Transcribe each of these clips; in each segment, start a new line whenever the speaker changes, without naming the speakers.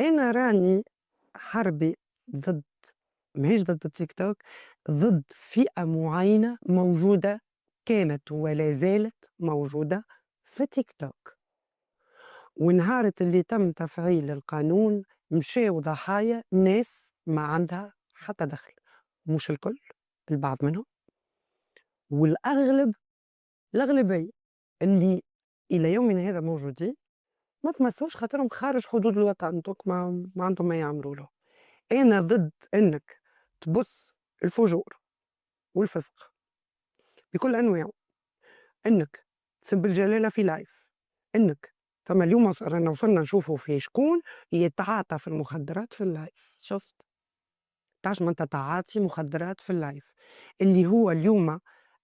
أنا راني حربي ضد، ماهيش ضد التيك توك، ضد فئة معينة موجودة، كانت ولا زالت موجودة في تيك توك. ونهارة اللي تم تفعيل القانون مشاو ضحايا ناس ما عندها حتى دخل، مش الكل، البعض منهم، والأغلب، الأغلبية اللي إلى يومنا هذا موجودين ما تمسوش خاطرهم خارج حدود الوطن، دوك ما عندهم ما يعملوا له. أنا ضد إنك تبث الفجور والفسق بكل أنواعه، إنك تسب الجلالة في لايف، إنك فما اليوم رانا وصلنا نشوفوا في شكون يتعاطى في المخدرات في اللايف. شفت تعرف أنت تعاطي مخدرات في اللايف اللي هو اليوم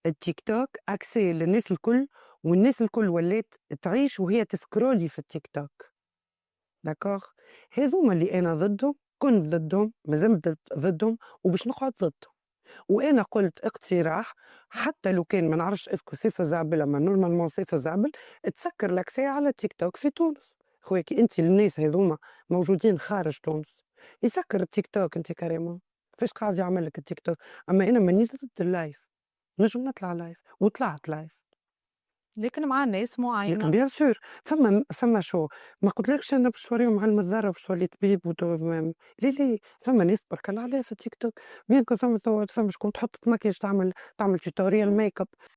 التيك توك أكسي للناس الكل، والناس الكل ولات تعيش وهي تسكرولي في التيك توك. داكوغ، هذوما اللي أنا ضدهم، كنت ضدهم، مازلت ضدهم، وباش نقعد ضدهم. وأنا قلت اقتراح، حتى لو كان ما نعرفش اسكو سي فازابل، اما نورمالمون سي فازابل، تسكر لاكسي على تيك توك في تونس. خويا كي انت الناس هذوما موجودين خارج تونس، يسكر التيك توك انت كريمون. فاش قاعد يعمل لك التيك توك؟ اما انا مانيش ضد اللايف، نجم نطلع لايف وطلعت لايف.
لكن مع ناس
لكن
معينة.
بيان سور فما شو، ما قلتلكش انا باش نوريهم علم الذره باش تولي طبيب ليه فما ناس برك الله عليها في التيك توك. بيان كو فما شكون تحط مكياج تعمل توتوريال ميك اب.